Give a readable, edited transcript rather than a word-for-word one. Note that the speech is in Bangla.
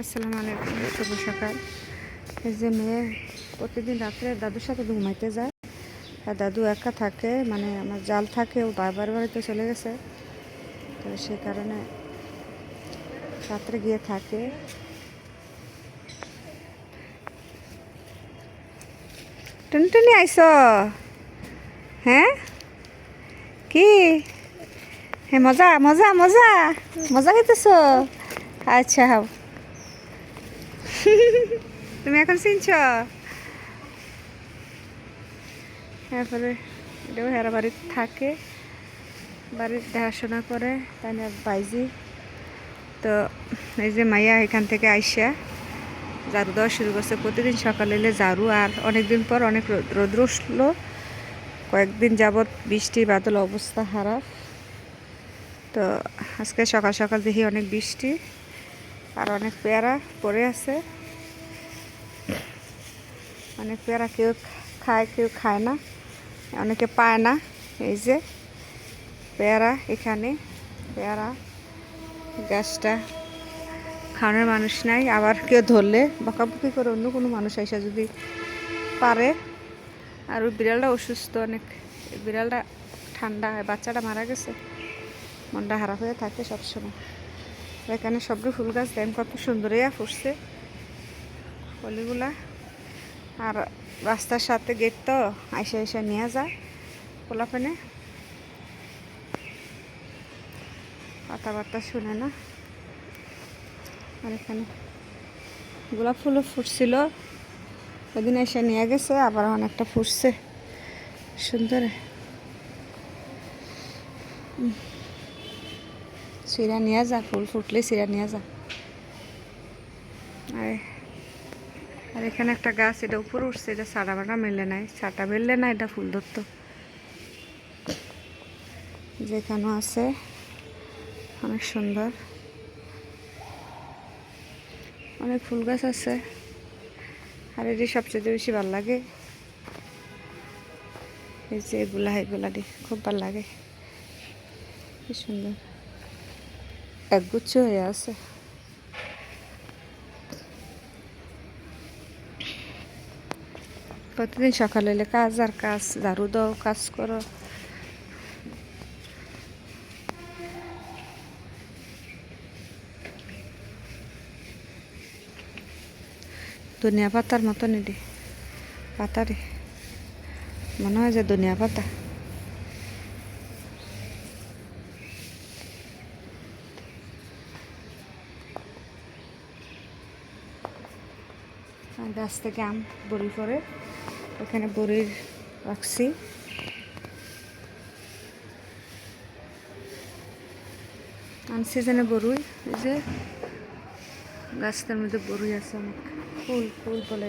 আসসালামু আলাইকুম, শুভ সকাল। এই যে মেয়ে প্রতিদিন রাত্রে দাদুর সাথে ঘুমাইতে যায়, আর দাদু একা থাকে, মানে আমার জাল থাকে, ও বাবার বাড়িতে চলে গেছে, তো সে কারণে রাত্রে গিয়ে থাকে। টুনটুনি আইস? হ্যাঁ, কি? হ্যাঁ, মজা মজা মজা মজা খাইতেছ? আচ্ছা, হাও। তুমি এখন চিনছ? তারপরে এটাও হেরা বাড়িতে থাকে, বাড়ির দেখাশোনা করে, তাই না বাইজি। তো এই যে মাইয়া এখান থেকে আইসা ঝাড়ু দেওয়া শুরু করছে। প্রতিদিন সকালে এলে ঝাড়ু, আর অনেকদিন পর অনেক রোদ্র উঠলো, কয়েকদিন যাবৎ বৃষ্টি বাদল, অবস্থা খারাপ। তো আজকে সকাল সকাল দেখি অনেক বৃষ্টি, আর অনেক পেয়ারা পড়ে আছে। অনেক পেয়ারা কেউ খায়, কেউ খায় না, অনেকে পায় না। এই যে পেয়ারা, এখানে পেয়ারা গাছটা খাওয়ানোর মানুষ নাই, আবার কেউ ধরলে বকাবকি করে অন্য কোনো মানুষ এসে যদি পারে। আর ওই বিড়ালটা অসুস্থ অনেক, বিড়ালটা ঠান্ডা, বাচ্চাটা মারা গেছে, মনটা খারাপ হয়ে থাকে সবসময়। এখানে সবগুলো ফুল গাছ দেন কত সুন্দর ফুটছে কলিগুলা। আর রাস্তার সাথে গেট, তো আইসা নিয়ে যায় পোলাপানে, কথাবার্তা শুনে না। আর এখানে গোলাপ ফুলও ফুটছিল, ওদিন এসে নিয়ে গেছে, আবার অনেকটা ফুটছে সুন্দর। সিরা নিয়ে যা, ফুল ফুটলে সিরা নিয়ে যা। আর এখানে একটা গাছ, এটা উপরে উঠছে, এটা ছাটা বাটা মেলে নাই, ছাটা মেললে না এটা ফুল ধরতো। যেখানেও আছে অনেক সুন্দর, অনেক ফুল গাছ আছে। আর এটি সবচেয়ে বেশি ভালো লাগে, এই যে এগুলা খুব ভালো লাগে, কি সুন্দর একগুচ্ছ হয়ে আছে। প্রতিদিন সকালে এলে কাজ আর কাজ, ঝাড়ু দাও, কাজ করো। ধনিয়া পাতার মতন এটি পাতারে, মনে হয় যে ধনিয়া পাতা। গাছ থেকে আম বড়ি পরে, ওখানে বড়ির রাখছি। আনসিজনে বড়ুই, এই যে গাছটার মধ্যে বড়ুই আছে, অনেক ফুল ফুল বলে।